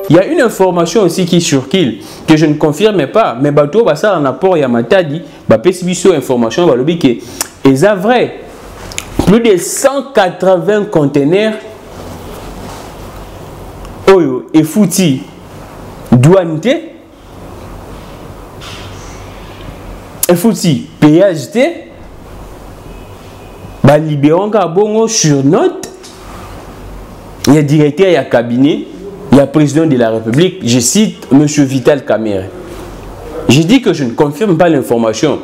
il y a une information aussi qui circule, que je ne confirme pas, mais bateau, bah, ça, en apport, il y a Matadi, bah, PCBC information, bah, le biquet. Et ça, vrai, plus de 180 conteneurs, Oyo et Fouti, douaneté, et Fouti, PHT, bah, libérons Gabongo sur note. Il y a directeur, il y a cabinet, il y a président de la République, je cite M. Vital Kamerhe. Je dis que je ne confirme pas l'information.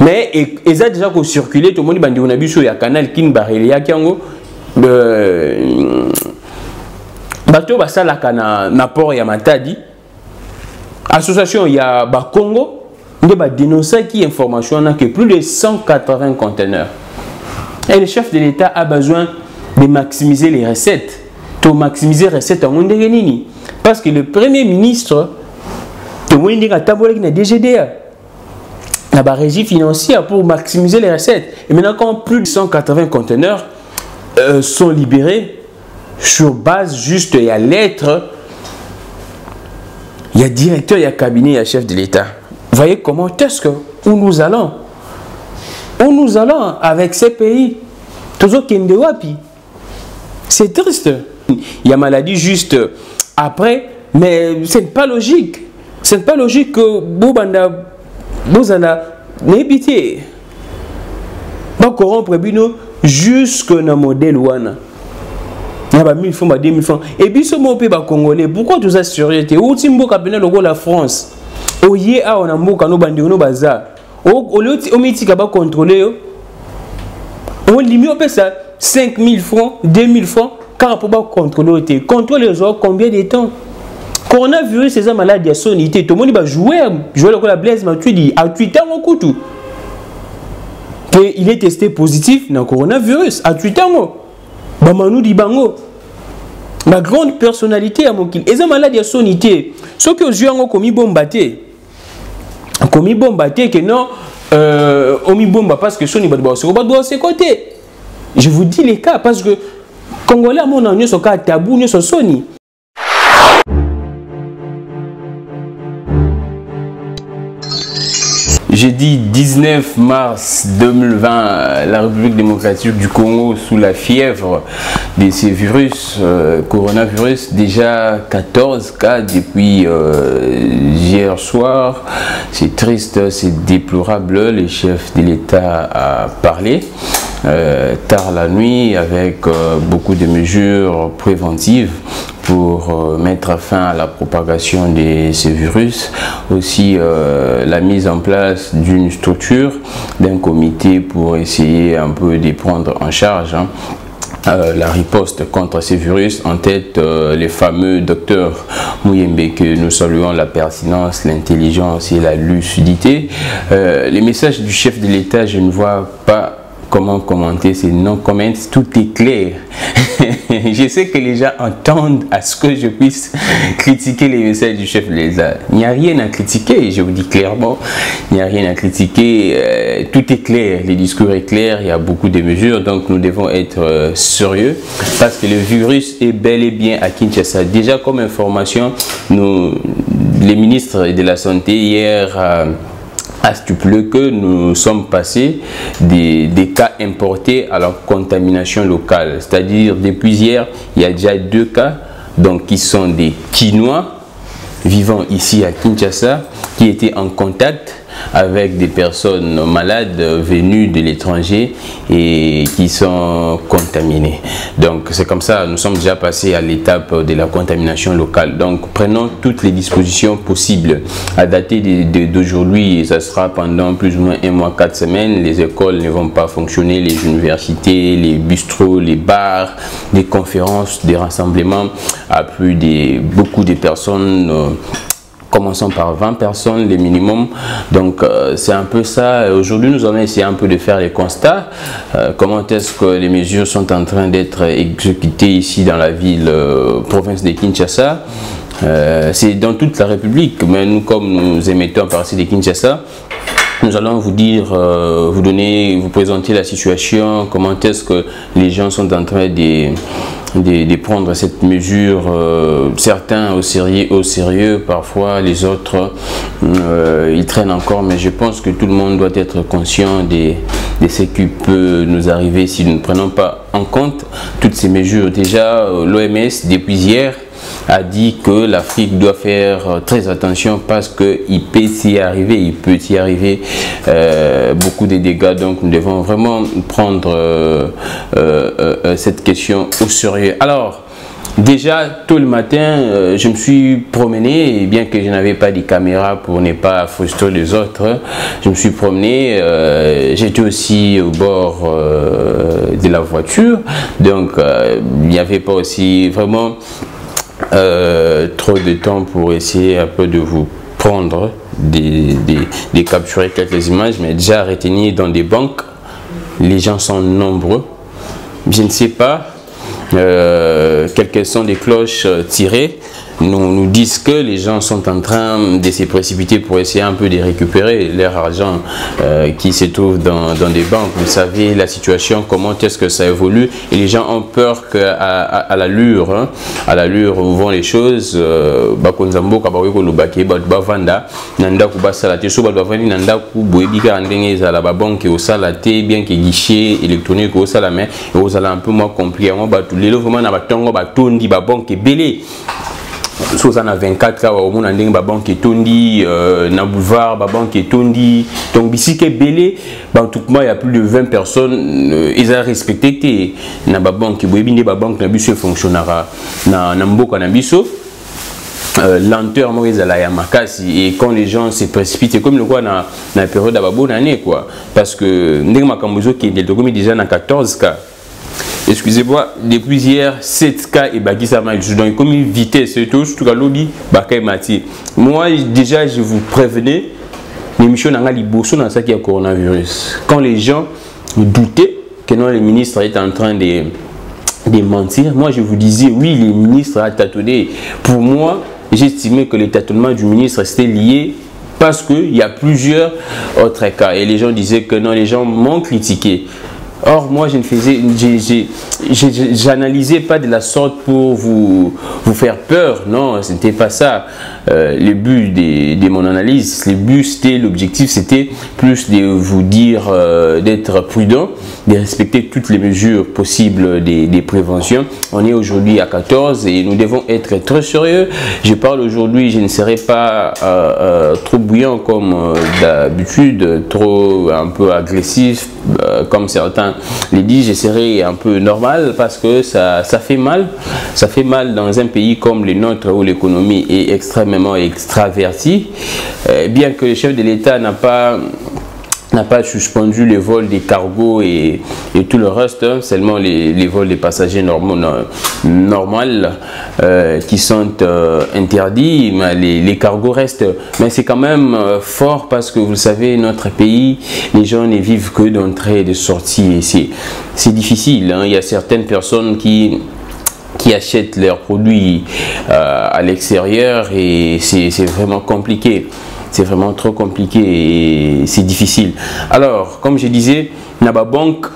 Mais ils ont déjà circulé, tout le monde dit qu'il y a un canal qui est Kiango. Bateau Basala Kana Napor Yamatadi. Association, il y a Congo. Il y a dénoncé qui information que plus de 180 conteneurs. Et le chef de l'État a besoin de maximiser les recettes. Pour maximiser les recettes en Mondegenini. Parce que le Premier ministre, tout le monde dit qu'il a DGDA. Il y a la régie financière pour maximiser les recettes. Et maintenant, quand plus de 180 conteneurs sont libérés sur base juste, il y a lettre, il y a directeur, il y a cabinet, il y a chef de l'État. Vous voyez comment est-ce que où nous allons? Où nous allons avec ces pays? Toujours Kendewapi. C'est triste. Il y a maladie juste après, mais ce n'est pas logique. Ce n'est pas logique que vous allez n'ébiter. Pas corrompre jusqu'à un modèle ouana. Il y a 1000 francs, 2000 francs. Et puis ce mot pays congolais, pourquoi tout ça surité? Où timbo capitaine logo la France? Au yé a on a mboka no bandi no bazar. Au lieu au miti kaba contrôler. On limite ça 5000 francs, 2000 francs. Car pour pas contrôler, contrôler les autres combien de temps? Coronavirus, c'est une maladie à sonité. Tout le monde va jouer le Blaise Matuidi à 8 ans au couteau. Il est testé positif dans le coronavirus à 8 ans. Bamanou di Bango. Ma grande personnalité à mon kill. Et une maladie à sonité. Ce que je suis commis bombaté. Commis bombaté que non, omi bomba parce que Sony va se côté. Je vous dis les cas parce que Congolais à mon avis sont cas tabou, ne sont Sony. Jeudi 19 mars 2020, la République démocratique du Congo sous la fièvre de ces virus, coronavirus, déjà 14 cas depuis hier soir. C'est triste, c'est déplorable. Le chef de l'État a parlé tard la nuit avec beaucoup de mesures préventives pour mettre fin à la propagation de ces virus. Aussi la mise en place d'une structure, d'un comité pour essayer un peu de prendre en charge la riposte contre ces virus. En tête, les fameux docteurs Mouyembe, que nous saluons la pertinence, l'intelligence et la lucidité. Les messages du chef de l'État, je ne vois pas comment commenter ces non-comments, tout est clair. Je sais que les gens entendent à ce que je puisse critiquer les messages du chef de l'État. Il n'y a rien à critiquer, je vous dis clairement, il n'y a rien à critiquer, tout est clair, le discours est clair, il y a beaucoup de mesures, donc nous devons être sérieux parce que le virus est bel et bien à Kinshasa. Déjà comme information, les ministres de la Santé hier a stipulé que nous sommes passés des cas importés à la contamination locale. C'est-à-dire, depuis hier, il y a déjà 2 cas donc, qui sont des Quinois vivant ici à Kinshasa, qui étaient en contact avec des personnes malades venues de l'étranger et qui sont contaminées. Donc c'est comme ça, nous sommes déjà passés à l'étape de la contamination locale. Donc prenons toutes les dispositions possibles. À dater d'aujourd'hui, ça sera pendant plus ou moins 1 mois, 4 semaines. Les écoles ne vont pas fonctionner, les universités, les bistrots, les bars, les conférences, des rassemblements à plus de beaucoup de personnes. Commençons par 20 personnes, les minimum. Donc, c'est un peu ça. Aujourd'hui, nous allons essayer un peu de faire les constats. Comment est-ce que les mesures sont en train d'être exécutées ici dans la ville, province de Kinshasa. C'est dans toute la République. Mais nous, comme nous émettons à partir de Kinshasa, Nous allons vous dire, vous présenter la situation, comment est-ce que les gens sont en train de prendre cette mesure, certains au sérieux, parfois les autres ils traînent encore, mais je pense que tout le monde doit être conscient de ce qui peut nous arriver si nous ne prenons pas en compte toutes ces mesures. Déjà, l'OMS, depuis hier, a dit que l'Afrique doit faire très attention parce qu'il peut y arriver, beaucoup de dégâts. Donc nous devons vraiment prendre cette question au sérieux. Alors, déjà, tôt le matin, je me suis promené, et bien que je n'avais pas de caméra pour ne pas frustrer les autres, je me suis promené, j'étais aussi au bord de la voiture, donc il n'y avait pas aussi vraiment trop de temps pour essayer un peu de vous prendre, de capturer quelques images, mais déjà à retenir dans des banques, les gens sont nombreux, je ne sais pas quelles sont les cloches tirées, nous disent que les gens sont en train de se précipiter pour essayer un peu de récupérer leur argent qui se trouve dans des banques. Vous savez la situation, comment est-ce que ça évolue, et les gens ont peur qu'à l'allure où vont les choses, bien que guichet électronique au salamé, vous allez un peu moins compliqué. So ça na 24 cas au monde ndenge ba banque etondi na boulevard ba banque etondi, donc ici que belé ba tout il y a plus de 20 personnes ils ont respecté na ba banque boyebinde ba banque na biso fonctionnera na mboka na biso lenteur moi ezala ya makasi, et quand les gens se précipitent comme le quoi na période ba bonne année quoi, parce que ndenge makambozo qui est déjà na 14 cas. Excusez-moi, depuis hier, 7 cas et baki ça m'a dit. Donc, comme une vitesse, c'est tout le lobby, baki mati. Moi, déjà, je vous prévenais, l'émission n'a pas liboso dans ça qui est coronavirus. Quand les gens doutaient que non, le ministre est en train de mentir, moi, je vous disais, oui, le ministre a tâtonné. Pour moi, j'estimais que le tâtonnement du ministre c'était lié parce qu'il y a plusieurs autres cas. Et les gens disaient que non, les gens m'ont critiqué. Or, moi, j'analysais pas de la sorte pour vous faire peur. Non, ce n'était pas ça. Le but de mon analyse, l'objectif, c'était plus de vous dire d'être prudent, de respecter toutes les mesures possibles des préventions. On est aujourd'hui à 14 et nous devons être très sérieux. Je parle aujourd'hui, je ne serai pas trop bouillant comme d'habitude, trop un peu agressif comme certains les disent. Je serai un peu normal parce que ça fait mal dans un pays comme le nôtre où l'économie est extrêmement extravertie, bien que le chef de l'État n'a pas suspendu les vols des cargos et tout le reste, hein, seulement les vols des passagers normaux qui sont interdits, mais les cargos restent. Mais c'est quand même fort parce que vous savez, notre pays, les gens ne vivent que d'entrée et de sortie. C'est difficile, hein. Il y a certaines personnes qui achètent leurs produits à l'extérieur et c'est vraiment compliqué. C'est vraiment trop compliqué et c'est difficile. Alors, comme je disais, Naba Banque,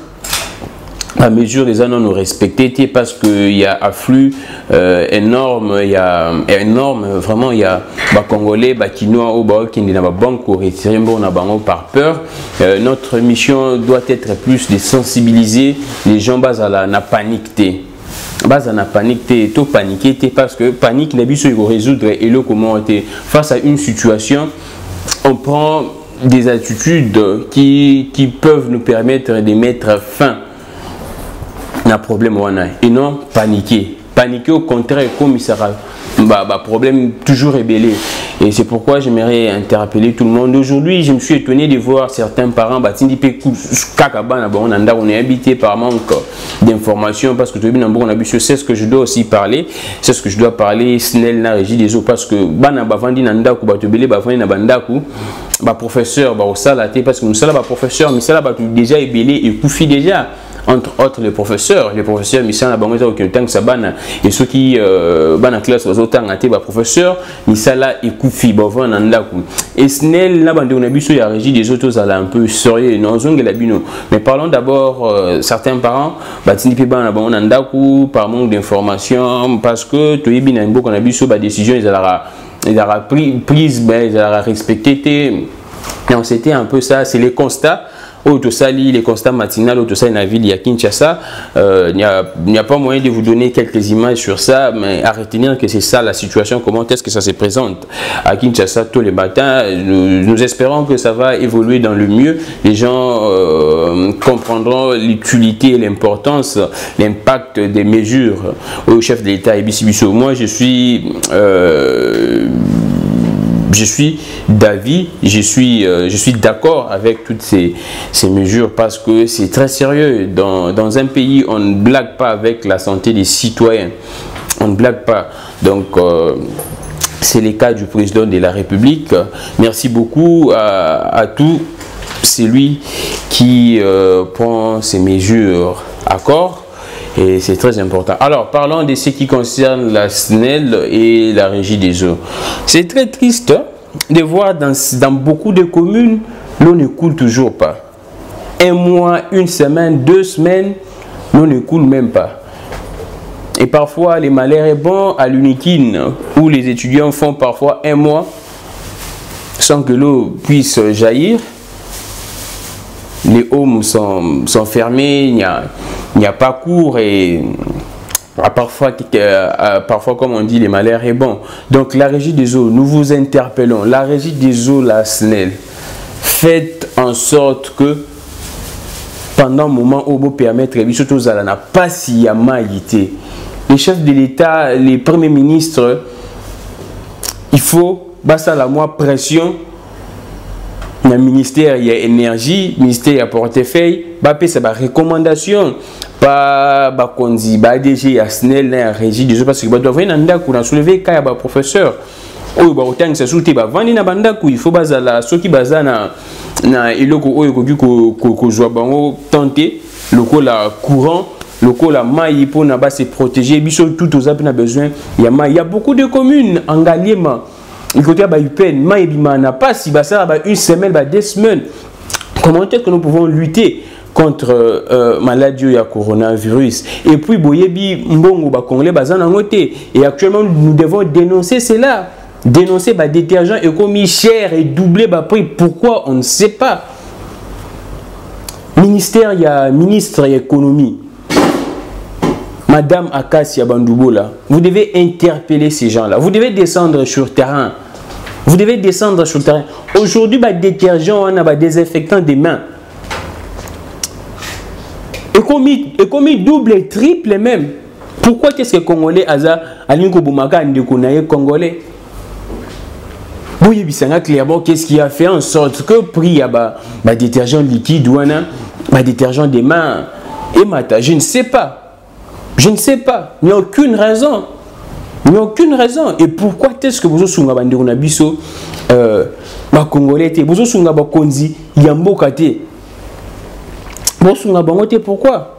la mesure des années nous respecter parce qu'il y a afflux énorme, vraiment il y a Congolais, Kinois au qui n'est pas banque au retirer par peur. Notre mission doit être plus de sensibiliser les gens bas à la panique. Base na panique tout paniquer parce que panique n'a pas résoudre et le comment face à une situation on prend des attitudes qui peuvent nous permettre de mettre fin à problème et non paniquer au contraire comme il sera problème toujours rébellé. Et c'est pourquoi j'aimerais interpeller tout le monde. Aujourd'hui, je me suis étonné de voir certains parents on est habité par manque d'informations parce que c'est ce que je dois aussi parler. C'est ce que je dois parler. Snell na régie des eaux parce que professeur parce que nous sommes professeur mais ça déjà ébélé et koufi déjà. entre autres les professeurs misala bango eza okotangisa bana et ceux qui bana classe bazotanga te ba professeur misala ekufi bavanda na ndako et SNEL na bande na biso ya régie des autres ala un peu sérieux non zongela bino mais parlons d'abord certains parents batindi pe bana bango na ndako par manque d'information parce que toyebi na mboka na biso ba décision ils aura prise ben ils aura respecté. Non, c'était un peu ça, c'est les constats. Les constats matinales, dans la ville de Kinshasa. Il n'y a pas moyen de vous donner quelques images sur ça, mais à retenir que c'est ça la situation, comment est-ce que ça se présente à Kinshasa tous les matins. Nous espérons que ça va évoluer dans le mieux. Les gens comprendront l'utilité et l'importance, l'impact des mesures au chef de l'État et Bissibiso. Moi, je suis d'avis, je suis d'accord avec toutes ces mesures parce que c'est très sérieux. Dans un pays, on ne blague pas avec la santé des citoyens. On ne blague pas. Donc, c'est le cas du président de la République. Merci beaucoup à tout celui qui prend ces mesures à corps. Et c'est très important. Alors, parlons de ce qui concerne la SNEL et la régie des eaux. C'est très triste de voir dans beaucoup de communes, l'eau ne coule toujours pas. Un mois, une semaine, 2 semaines, l'eau ne coule même pas. Et parfois, les malheurs est bon à l'Unikine, où les étudiants font parfois 1 mois sans que l'eau puisse jaillir. Les hommes sont fermés, il n'y a pas cours et parfois, comme on dit, les malheurs est bon. Donc la régie des eaux, nous vous interpellons. La régie des eaux, la SNEL, faites en sorte que pendant un moment où vous permettre, n'a pas si y a maïté. Les chefs de l'État, les premiers ministres, il faut basta la moi pression. Le ministère, il y a énergie, le ministère, il y a portefeuille, c'est ma recommandation. Pas kondi, DG, il y a SNEL, il y a régie des eaux, parce que doit venir dans soulever quand il y a un professeur. Il faut bazala ceux qui bazana na iloko ko joa bango tenter loko la courant loko la maille pour na ba se protéger biso tout aux a besoin il y a beaucoup de communes en Galiema il côté ba UPN maille bima na pas si ba ça ba 1 semaine ba 2 semaines. Comment est-ce que nous pouvons lutter contre maladie à coronavirus et puis boyebi mbongo ba congolais bazana ngoté et actuellement nous devons dénoncer cela. Dénoncer bah, détergent est commis cher et doublé bah, prix. Pourquoi on ne sait pas. Ministère, il y a ministre de l'économie. Madame Akassia Bandoubo là, vous devez interpeller ces gens-là. Vous devez descendre sur le terrain. Vous devez descendre sur le terrain. Aujourd'hui, bah, détergent, on a bah, désinfectant des mains. Et commis double et triple même. Pourquoi est-ce que les Congolais, Alinko Boumaka, Ndekonaye Congolais? Oui, clairement, qu'est-ce qui a fait en sorte que prix à détergent liquide ou détergent des mains et mata, je ne sais pas. Je ne sais pas. Il n'y a aucune raison. Il n'y a aucune raison. Et pourquoi est-ce que vous avez biso Congolais vous avez konzi yambokate pourquoi?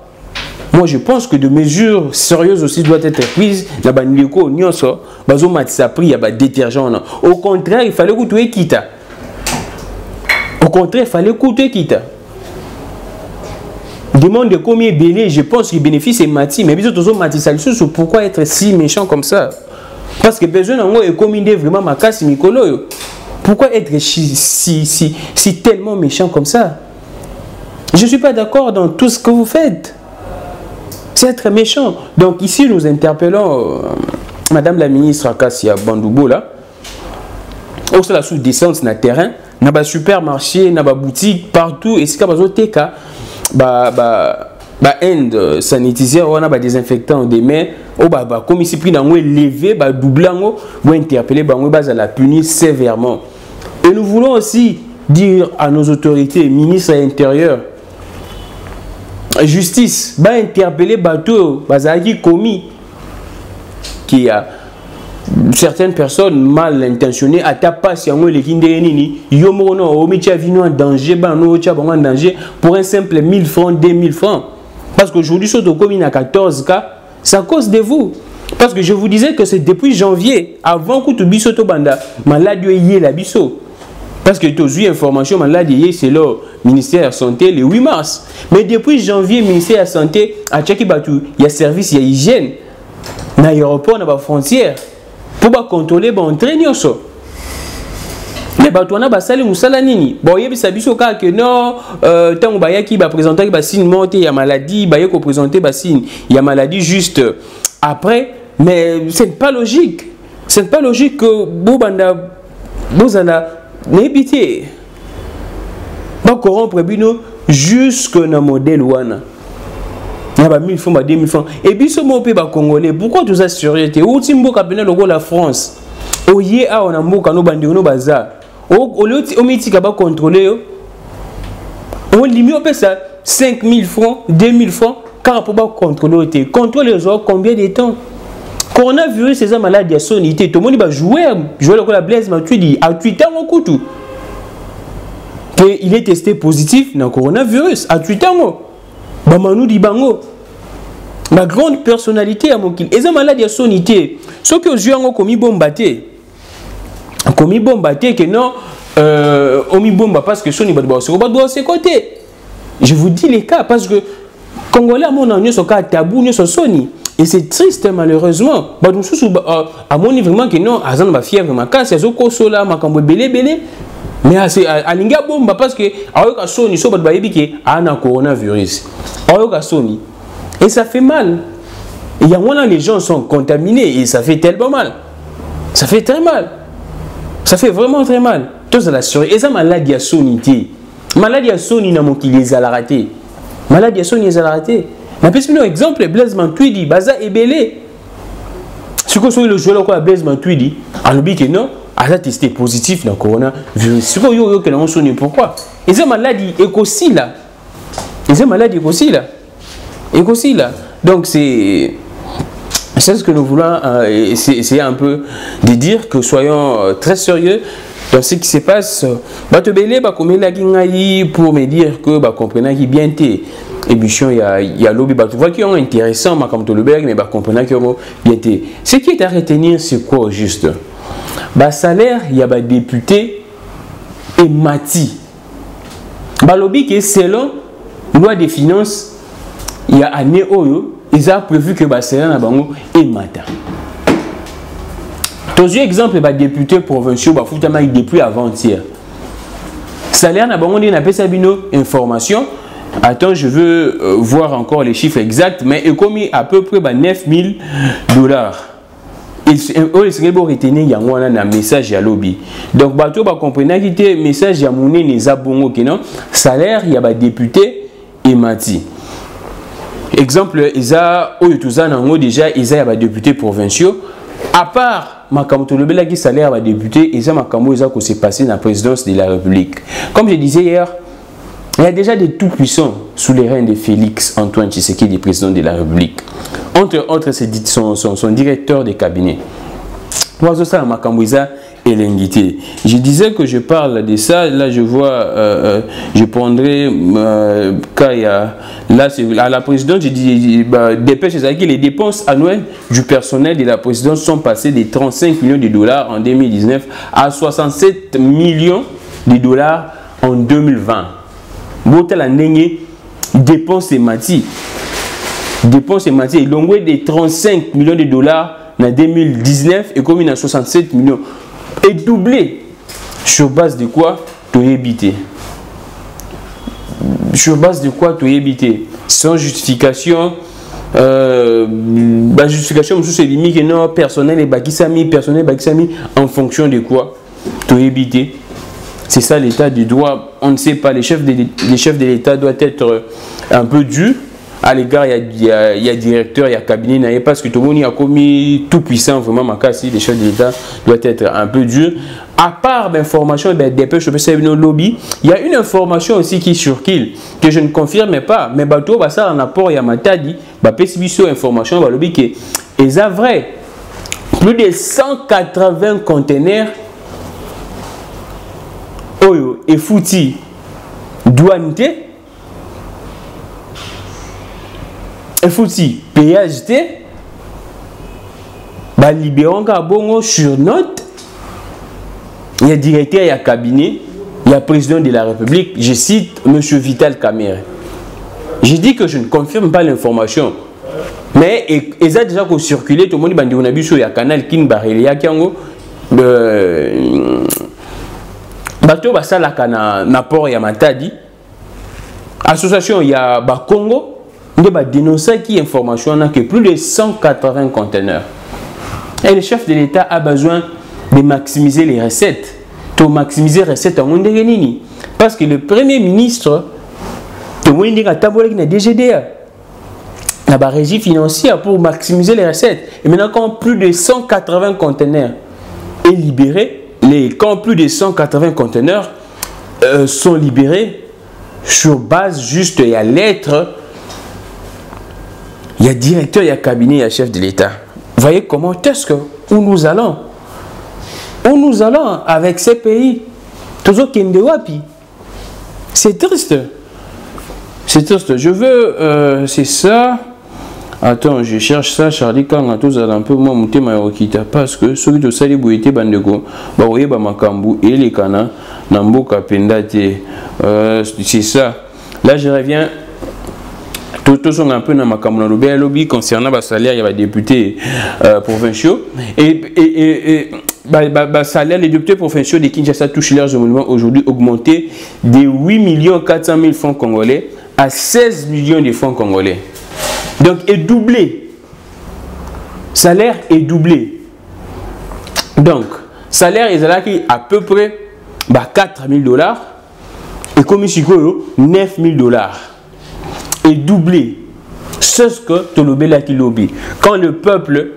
Moi, je pense que de mesures sérieuses aussi doivent être prises. Au contraire, il fallait que tu quittes. Au contraire, il fallait que tu quittes. Demande de combien belé, je pense que le bénéfice est mati. Mais pourquoi être si méchant comme ça? Parce que besoin est commandé vraiment ma casse Mikolo. Pourquoi être si tellement méchant comme ça? Je ne suis pas d'accord dans tout ce que vous faites. C'est être méchant. Donc ici, nous interpellons Madame la ministre Akassia Bandoubo là. On se la sous-descente dans le terrain. Dans le supermarché, dans la boutique, partout. Et c'est comme ça end sanitiseur, on a des désinfectants des mains. Comme ici, puis on lever, doubler, on interpeller, on la punir sévèrement. Et nous voulons aussi dire à nos autorités, ministres de l'Intérieur, justice, va interpeller bateau, bazaki commis qui a certaines personnes mal intentionnées à taper si on les kindénini yomono omitia vino en danger en danger pour un simple 1000 francs 2000 francs Parce qu'aujourd'hui, si on commune à 14 cas, c'est à cause de vous. Parce que je vous disais que c'est depuis janvier, avant que tu biso to banda, maladie est la biso. Parce que tu as eu information, maladie c'est le ministère de la Santé le 8 mars. Mais depuis janvier, le ministère de la Santé a checké il y a service, il y a hygiène. Dans l'aéroport, dans la frontière. Pour contrôler, entraîner ça. Mais on a basali musala nini. Bon, il y a des biso que non, tant on va qui va présenter qui va signe monter, il y a maladie, il va présenter signe, il y a maladie juste après. Mais ce n'est pas logique. Ce n'est pas logique que vous allez n'ébiter. Pas corrompre bino jusque dans le modèle ouana. Il y a 1000 francs, 2000 francs. Et puis ce mot pays congolais, pourquoi tout ça sécurité? Où timbo cabinet le la France? Au yé a on a mboka no bandi no bazar. Au lieu au métier qui va contrôler, on limite ça 5000 francs, 2000 francs, car pour pas contrôler. Contrôler les autres combien de temps? Coronavirus, c'est une maladie à sonité. Tout le monde va jouer le Blaise Matuidi à 8 ans au couteau. Il est testé positif dans le coronavirus à 8 ans. Bamanou di bango. Ma grande personnalité à mon kill. Et cette maladie à sonité. Ce que je suis commis bombaté. Commis bombaté que non. Omi bomba parce que Sony va de ses côtés. Je vous dis les cas parce que Congolais à mon avis sont cas tabou ne sont Sony. Et c'est triste malheureusement. À mon niveau vraiment que non, Azan va fier vraiment quand c'est au sola makambo belé. Mais c'est à l'inga bomba parce que avec Sony so bat bayebi que a un coronavirus. Avec Sony. Et ça fait mal. Il y a les gens sont contaminés et ça fait tellement mal. Ça fait très mal. Ça fait vraiment très mal. Tout ça la surveille. Et ça maladie à Sony. Maladie à Sony n'a mon qui les a raté. Maladie à Sony les a raté. Mais puis un exemple, Blaise Matuidi, Baza et Belé. Ce que soit le joueur quoi Blaise Matuidi, en le que non, a testé positif dans le coronavirus. Ce que yo que l'on sonne pourquoi? Et cette maladie est aussi là. Et cette maladie est aussi là. Et aussi là. Donc c'est ce que nous voulons essayer un peu de dire que soyons très sérieux dans ce qui se passe. Bato Belé ba comme la gingayi pour me dire que ba comprenant qui bien té. Émission, il y a lobby, tu vois qui est intéressant, comme tu le sais, mais comprenant qui bien été. Ce qui est à retenir, c'est quoi juste? Salaire, il y a des députés et mati. Lobby qui est selon loi des finances, il y a année oyo, ils ont prévu que salaire est matin. Deuxième exemple, les députés provinciaux, depuis avant-hier. Salaire, on a fait information. Attends, je veux voir encore les chiffres exacts, mais il a commis à peu près $9000. Il serait bon retenir il y a un message à lobby. Donc, bateau va comprendre qu'il y a un message à mon bongo qui non salaire il y a des députés et mati. Exemple, il y a déjà il y a des députés provinciaux. À part Makamto Lobela qui salaire à des députés, il y a Makambo qui s'est passé dans la présidence de la République. Comme je disais hier. Il y a déjà des tout-puissants sous les règnes de Félix Antoine Tshisekedi, président de la République. Entre autres, c'est son directeur de cabinet. Je disais que je parle de ça. Là, je vois, je prendrai Kaya. Là, à la présidence, je dis, les dépenses annuelles du personnel de la présidence sont passées de 35 millions de dollars en 2019 à 67 millions de dollars en 2020. Dépenses et mati. Dépenses et mati. Il y a de 35 millions de dollars en 2019 et comme il y a 67 millions. Et doublé. Sur base de quoi tu es évité? Sur base de quoi tu es évité? Sans justification. Justification, c'est limite que non, personnel et bakisami, en fonction de quoi tu es évité. C'est ça l'état du droit. On ne sait pas, les chefs de l'État doivent être un peu durs. À l'égard, il y a directeur, il y a cabinet, parce que tout le monde a commis tout puissant, vraiment, Makassi, les chefs de l'État doivent être un peu durs. À part l'information des dépêches de lobby, il y a une information aussi qui circule, que je ne confirme pas, mais bateau, ça en apport, il y a Matadi, PCBSO information, lobby qui est vrai. Plus de 180 conteneurs Oyo et fouti douanité il faut aussi PHT, bah libérons bongo sur note. Il y a directeur, il y a cabinet, il y a président de la République, je cite M. Vital Kamerhe. Je dis que je ne confirme pas l'information, mais ils ont déjà circulé, tout le monde a dit qu'il y a un canal qui est bateau basala kana na port ya Matadi association ya ba Congo nde ba dénoncer qui information na que plus de 180 conteneurs et le chef de l'État a besoin de maximiser les recettes to maximiser les recettes en ndenge nini parce que le premier ministre to mondi ka tabola ki na DGDA na ba régie financière pour maximiser les recettes et maintenant quand plus de 180 conteneurs est libéré. Quand plus de 180 conteneurs sont libérés sur base juste, il y a lettre, il y a directeur, il y a cabinet, il y a chef de l'État. Vous voyez comment est-ce que où nous allons? Où nous allons avec ces pays? Toujours Kendewapi. C'est triste. C'est triste. Je veux, c'est ça. Attends, je cherche ça, Charlie Kanga, tous à un peu moins monter ma okita parce que ceux qui te salent bouillé bandego, bah oui, bah makambu et les cana, namboka pendate, c'est ça. Là, je reviens. Tout sont un peu dans makambu dans le lobby concernant le salaire, il y a des députés provinciaux et salaire, les députés provinciaux de Kinshasa touchent leur mouvement aujourd'hui augmenté de 8 400 000 francs congolais à 16 millions de francs congolais. Donc, est doublé. Salaire est doublé. Donc, salaire est à peu près 4 000 $. Et comme ici, 9 000 $. Est doublé. C'est ce que tu as lobby. Quand le peuple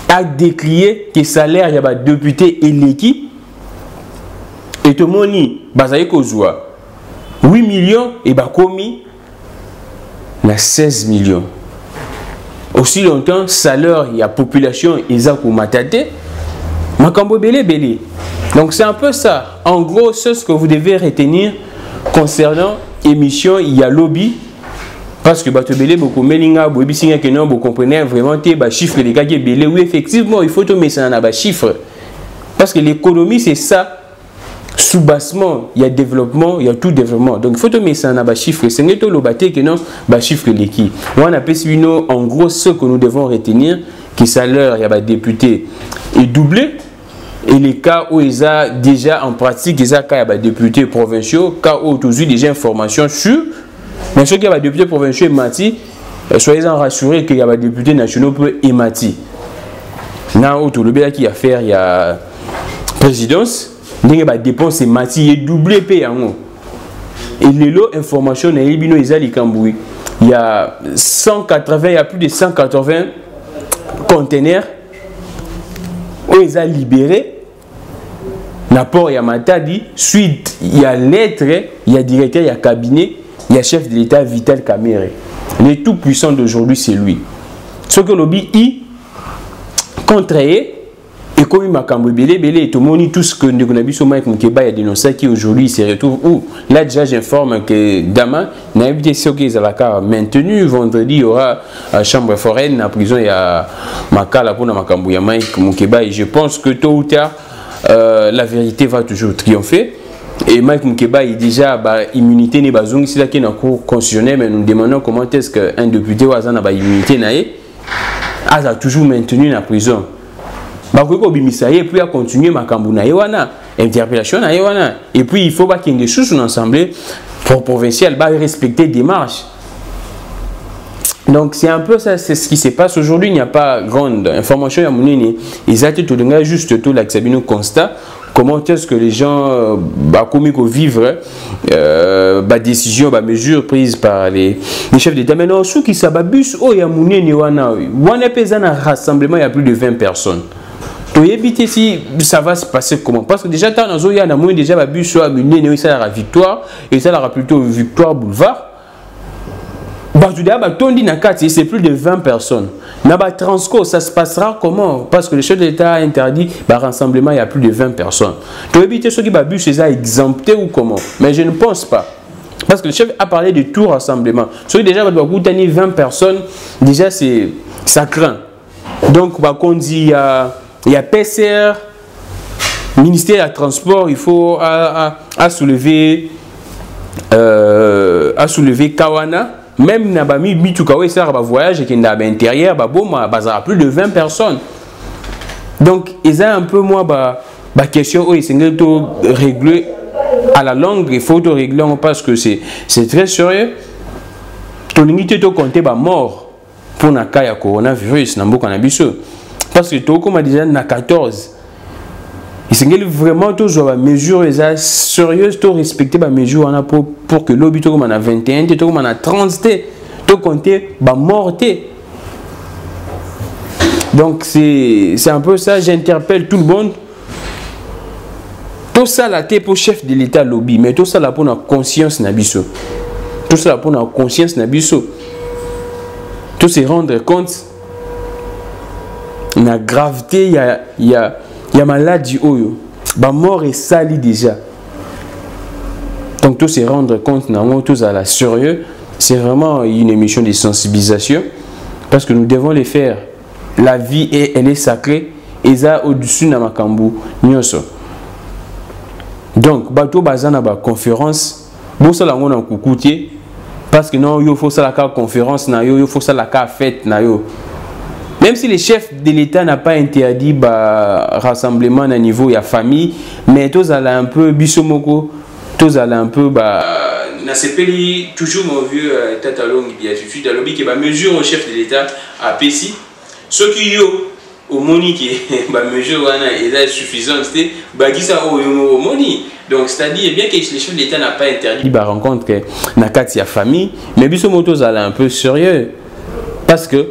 a décrié que salaire, il y a des députés et l'équipe, et tout le monde dit, 8 millions, et commis, 16 millions. Aussi longtemps, salaire, il y a population, ils ont matate, makambo belé belé. Donc c'est un peu ça. En gros, c'est ce que vous devez retenir concernant émission, il y a lobby. Parce que bato belé beaucoup melinga, bobi singa que non, vous comprenez vraiment tes chiffres les gars qui belé. Oui, effectivement, il faut tout mettre ça dans chiffres. Parce que l'économie, c'est ça. Sous-bassement, il y a développement, il y a tout développement. Donc, il faut te mettre ça dans les chiffres. C'est que le bâti que non, les chiffres l'équipe. On appelle ça, en gros, ce que nous devons retenir, que salaire, il y a des députés, est doublé. Et les cas où ils ont déjà en pratique, il y a des députés provinciaux, cas où ils ont déjà informations sur. Mais ceux qui ont des députés provinciaux ématis, soyez-en rassurés qu'il y a des députés nationaux ématis. Là où tout le bien qui a fait, il y a présidence. Les dépenses c'est mati doublé payant. Et les lots information il y a 180, il y a plus de 180 conteneurs où ils ont libéré. L'apport il y a Matadi, suite il y a lettre, il y a directeur, il y a cabinet, il y a chef de l'État Vital Kamerhe. Le tout puissant d'aujourd'hui c'est lui. Ce que lobby I contre et comme il m'a belé, tout le monde tout ce que nous avons vu Mike Mukeba a dénoncé qui aujourd'hui se retrouve où là déjà j'informe que demain n'a évité ce qu'ils ont maintenu vendredi il y aura chambre foraine la prison il y a Makala pour Makambu ya Mike Mukeba et je pense que tôt ou tard la vérité va toujours triompher et Mike Mukeba est déjà immunité n'est pas ici là qui est dans cour constitutionnel mais nous demandons comment est-ce qu'un député ou a immunité a toujours maintenu la prison. Et puis à continuer ma cambouna interpellation et puis il faut pas qu'il y ait des choses dans l'assemblée provinciale respecter des marches. Donc c'est un peu ça, c'est ce qui se passe aujourd'hui. Il n'y a pas grande information à mon nez. Ils ont tout le juste tout l'accepter constat. Comment est-ce que les gens commis qu'au vivre décision, mesures prises par les chefs d'État. Maintenant, ceux qui s'ababusent, il y a mon nez, un rassemblement, il y a plus de 20 personnes. Tu éviter si ça va se passer comment? Parce que déjà, il y a moins déjà la bus soit amené, ça la victoire et ça la plutôt victoire boulevard. C'est plus de 20 personnes. Dans le Transco, ça se passera comment? Parce que le chef de l'État a interdit le rassemblement, il y a plus de 20 personnes. Tu éviter ceux qui bus, c'est exempté ou comment? Mais je ne pense pas. Parce que le chef a parlé de tout rassemblement. Soit déjà, il y a 20 personnes, déjà, ça craint. Donc, on dit, il y a PCR, ministère des Transports, il faut soulever Kawana. Même dans le voyage qui est à l'intérieur, il y a plus de 20 personnes. Donc, il y a un peu moins de questions où il faut régler à la longue, il faut régler parce que c'est très sérieux. Tu as compté mort pour le cas de coronavirus dans le cannabis. Parce que tu as déjà 14. Il faut vraiment toujours des mesures sérieuses, respecter les mesures pour que l'objet soit 21, tu as 30, tu compter mort. Donc c'est un peu ça, j'interpelle tout le monde. Tout ça là pour chef de l'État lobby, mais tout ça là pour la conscience nabiso. Tout ça là pour la conscience nabiso. Tout se rendre compte la gravité, il y a maladie oyo. Ba mort est sali déjà. Donc tout se rendre compte tout à la sérieux, c'est vraiment une émission de sensibilisation parce que nous devons les faire. La vie elle est sacrée et ça au-dessus de makambu nyonso. Donc bateau bazana ba conférence bon ça la on en coucoutier parce que non il faut ça la conférence na yo il faut ça la fête na yo. Même si le chef de l'État n'a pas interdit rassemblement à niveau de la famille, mais tous allez un peu bisomoko, tous allez un peu na sepeli toujours mon vieux tatalong bien je suis dans le lobby qui va mesure au chef de l'État à Pessi. Ce qui yo au moni qui ba mesure wana est suffisante c'est bagisa au moni. Donc c'est-à-dire bien que le chef de l'État n'a pas interdit ba rencontre na kati ya famille, mais bisomoto allez un peu sérieux parce que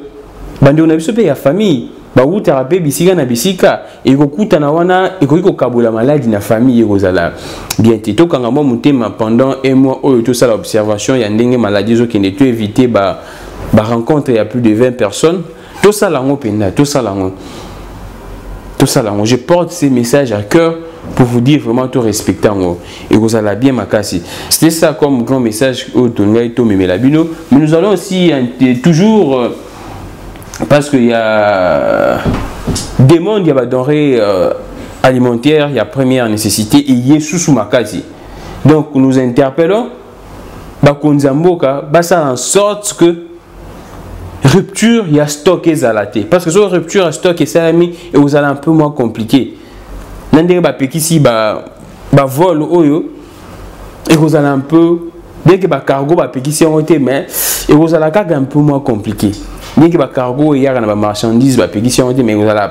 bandi on a vu ya famille ba ou thérapie bisika na bisika et kokuta na wana et ko kabula maladie na famille ekozala bien tito kanga mo mutema pendant un mois oyo tout ça l'observation ya ndenge maladie zo qui ne peut éviter ba rencontre il y a plus de 20 personnes tout ça là tout ça là je porte ces messages à cœur pour vous dire vraiment tout respecter et vous allez bien makasi. C'était ça comme grand message au tongai to memelabino, mais nous allons aussi toujours parce qu'il y a des mondes, il y a des denrées alimentaires, il y a première nécessité et il y a sous makasi. Donc nous interpellons Bakonzamboka, ça en sorte que rupture, il y a stock et zalaté. Parce que sur rupture, il y a stock et salami et vous allez un peu moins compliqué. Nandere ba pekisi ba vol oyo et vous allez un peu bien que ba cargo ba pekisi en été mais et vous allez un peu moins compliqué. Bien que ba cargo hier na ba marchandise ba pekisi en été mais vous allez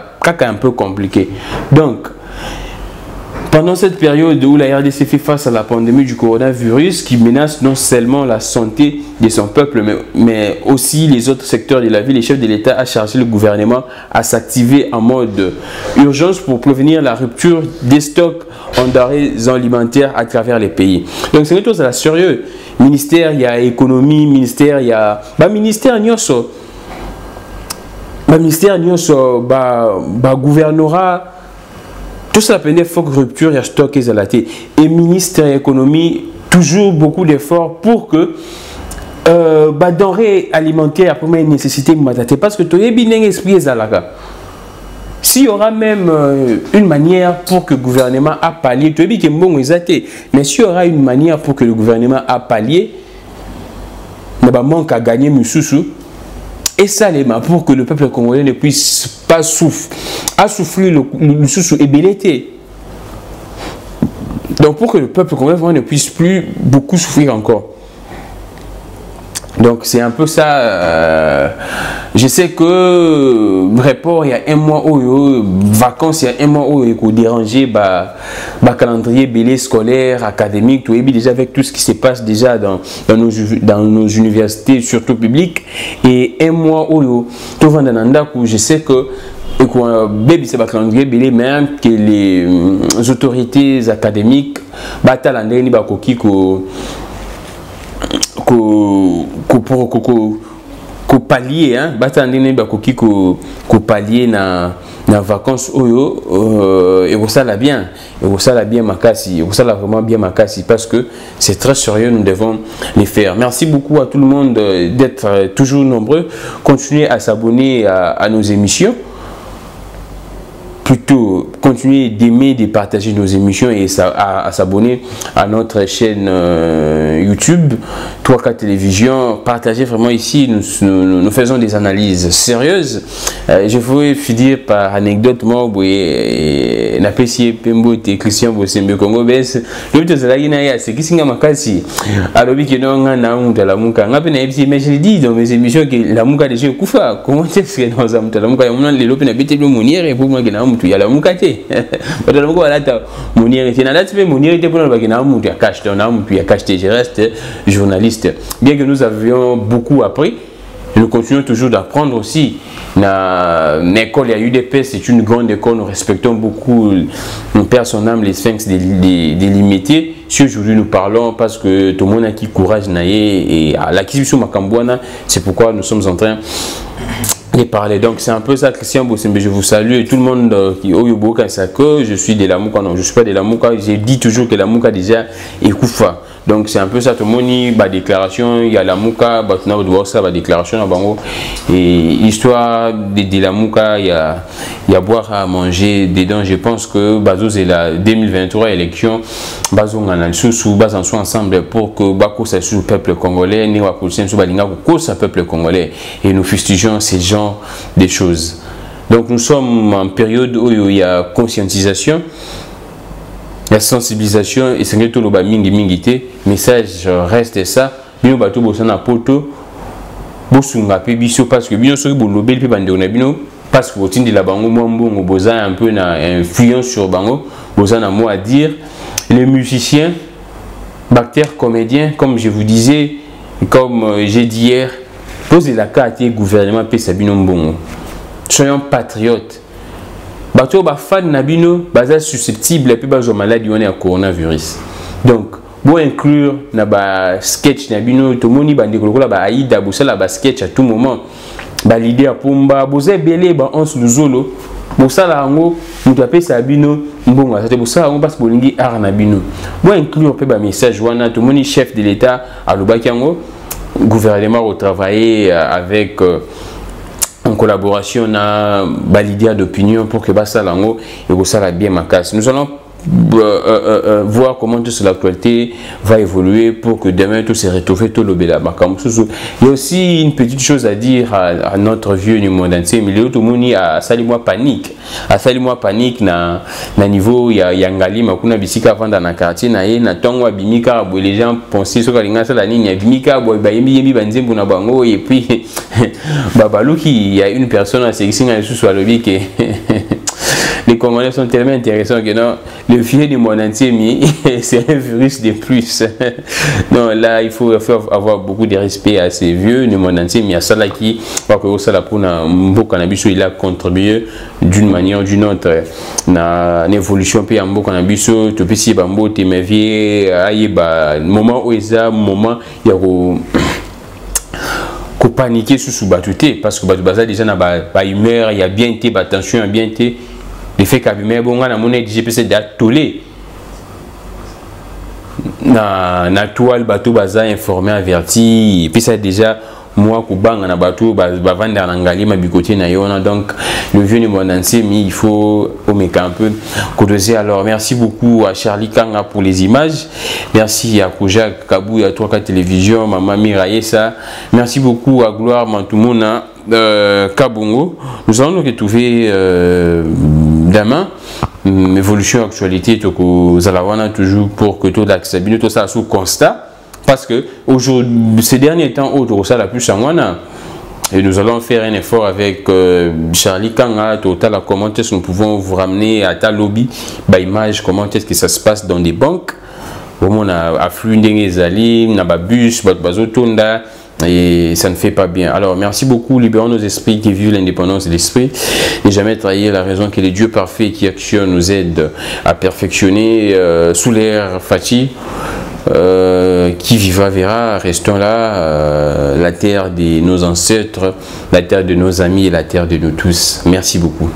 un peu compliqué. Donc pendant cette période où la RDC fait face à la pandémie du coronavirus qui menace non seulement la santé de son peuple, mais aussi les autres secteurs de la vie, les chefs de l'État a chargé le gouvernement à s'activer en mode urgence pour prévenir la rupture des stocks en denrées alimentaires à travers les pays. Donc c'est une chose à la sérieux. Ministère, il y a économie, ministère, il y a... ministère nyoso, gouvernorat, tout ça pendant forte rupture, il y a stock et zalaté. Et ministère de l'économie, toujours beaucoup d'efforts pour que denrées alimentaires à première nécessité parce que tu as bien esprit zalaka. S'il y aura même une manière pour que le gouvernement a pallié, tu as bien que bon exaté, mais s'il y aura une manière pour que le gouvernement a pallié, il manque à gagner mususu. Et ça, pour que le peuple congolais ne puisse pas souffrir le sous et belleté. Donc pour que le peuple congolais ne puisse plus beaucoup souffrir encore. Donc c'est un peu ça. Je sais que rapport il y a un mois où vacances il y a un mois où il faut déranger calendrier belé scolaire académique tout et déjà avec tout ce qui se passe déjà dans nos universités surtout publiques et un mois où tout va dans où je sais que baby c'est calendrier belé même que les autorités académiques batalandé ni bakoki pallier hein batandene ba koki ko pallier na vacances oyo et ça la bien makasi et ça la vraiment bien makasi parce que c'est très sérieux, nous devons les faire. Merci beaucoup à tout le monde d'être toujours nombreux. Continuez à s'abonner à nos émissions. Plutôt continuer d'aimer, de partager nos émissions et à s'abonner à notre chaîne YouTube 3K Télévision. Partagez vraiment ici, nous faisons des analyses sérieuses. Je voudrais finir par anecdote. Moi, n'appréciez Pembo et Christian Bosembe Congo Bes. Le but de la Guinée, c'est qui s'inga makasi. Alors oui que non, on a la muka. On a peine à mais je dis dans mes émissions que la muka déjà koufa. Comment est-ce que dans la muka, on a les lopes n'habite le monier et pour moi que tu y a la mukate badala moko balata monierité na date monierité pour le bagina mutu ya cache on a mutu ya cache. Je reste journaliste, bien que nous avions beaucoup appris, nous continuons toujours d'apprendre aussi. L'école à UDP, c'est une grande école, nous respectons beaucoup son âme, les sphinx des limités. Si aujourd'hui nous parlons parce que tout le monde a qui courage et à l'acquisition Makambouana, c'est pourquoi nous sommes en train de parler. Donc c'est un peu ça, Christian Bosembe, je vous salue et tout le monde qui Oyoboka que je suis de la Mouka. Non, je ne suis pas de la Mouka, j'ai dit toujours que la Mouka déjà est Koufa. Donc c'est un peu ça, tout le monde y a déclaration, il y a la Mouka, il y a déclaration et histoire de la Mouka, il y a boire à manger dedans. Je pense que Bazo c'est la 2023 élection, Bazo on a le sous Bazo ensemble pour que Bako ça sur le peuple congolais, ni Wakousien sur Balinga pour le peuple congolais et nous fustigeons ces genres de choses. Donc nous sommes en période où il y a conscientisation, la sensibilisation et c'est tout le bas mingi message reste ça bino bato bosana poto bosunga pe biso parce que bino soki bolobeli pe bande na bino parce que otindi la bango mbongo boza un peu na influence sur bango boza na mot à dire. Les musiciens, acteurs, comédiens, comme je vous disais, comme j'ai dit hier, posez la carte gouvernement pe sabino mbongo. Soyons patriotes. Bato ba fan nabino baza susceptible pe bazo maladie on est à coronavirus. Donc bon inclure na ba sketch nabino to moni bande kolokola ba aida bosala ba sketch à tout moment. Ba l'idée à pomba boze belé ba ons luzolo bosala ngo mutu ape sabino mbongo ate bosala ngo parce que bolingi art nabino. Bon inclure pe ba message wana to moni chef de l'état alobaki ngo gouvernement au travailler avec en collaboration na balidia d'opinion pour que ça lango et ça la bien ma casse. Nous allons voir comment toute l'actualité va évoluer pour que demain tout se retrouve tout le bela. Il y a aussi une petite chose à dire à notre vieux du monde entier, mais tout le monde a sali-moi panique na niveau ya yangali makuna bisika vanda na quartier na na tongo bimika bo les gens pensaient sur kalinga ça la ligne ya bimika bo ba yembi banzembu na bango et puis babaluki il y a une personne à sexinga sous le lobby que les Congolais sont tellement intéressants que non, le vieux du monde entier, c'est un virus de plus. Donc là, il faut avoir beaucoup de respect à ces vieux du monde entier, mais à ça là qui, parce que ça là pour un cannabis, il a contribué d'une manière ou d'une autre à l'évolution puis un beau cannabis, tu peux si bambo t'es mes vieux, moment où il y a moment il y a qu'on paniquer sous batouté parce que baza déjà na ba humeur, il y a bien été, ba tension, bien été. Le fait qu'à bien bon on a mon GPC d'atolé na toile bateau baza informé averti et puis ça déjà moi kubanga na bateau ba vendre na ngali ma bikoté na yona. Donc le vieux numéro entier mais il faut oméka un peu codoser. Alors merci beaucoup à Charlie Kanga pour les images, merci à Kojak Kabou et à 3K Télévision, Maman Miraïsa, merci beaucoup à Gloire Mantumona Kabongo. Nous allons nous retrouver demain. Évolution actualité toujours pour que tout l'accès tout ça sous constat parce que aujourd'hui ces derniers temps autour ça la plus en et nous allons faire un effort avec Charlie Kanga total à comment est-ce que nous pouvons vous ramener à ta lobby by image comment est-ce que ça se passe dans des banques comment on a afflux d'engezali na bus bazotonda et ça ne fait pas bien. Alors merci beaucoup, libérons nos esprits qui vivent l'indépendance de l'esprit et jamais trahir la raison que le Dieu parfait qui actionne nous aide à perfectionner sous l'air Fatih. Qui vivra verra, restons là, la terre de nos ancêtres, la terre de nos amis et la terre de nous tous. Merci beaucoup.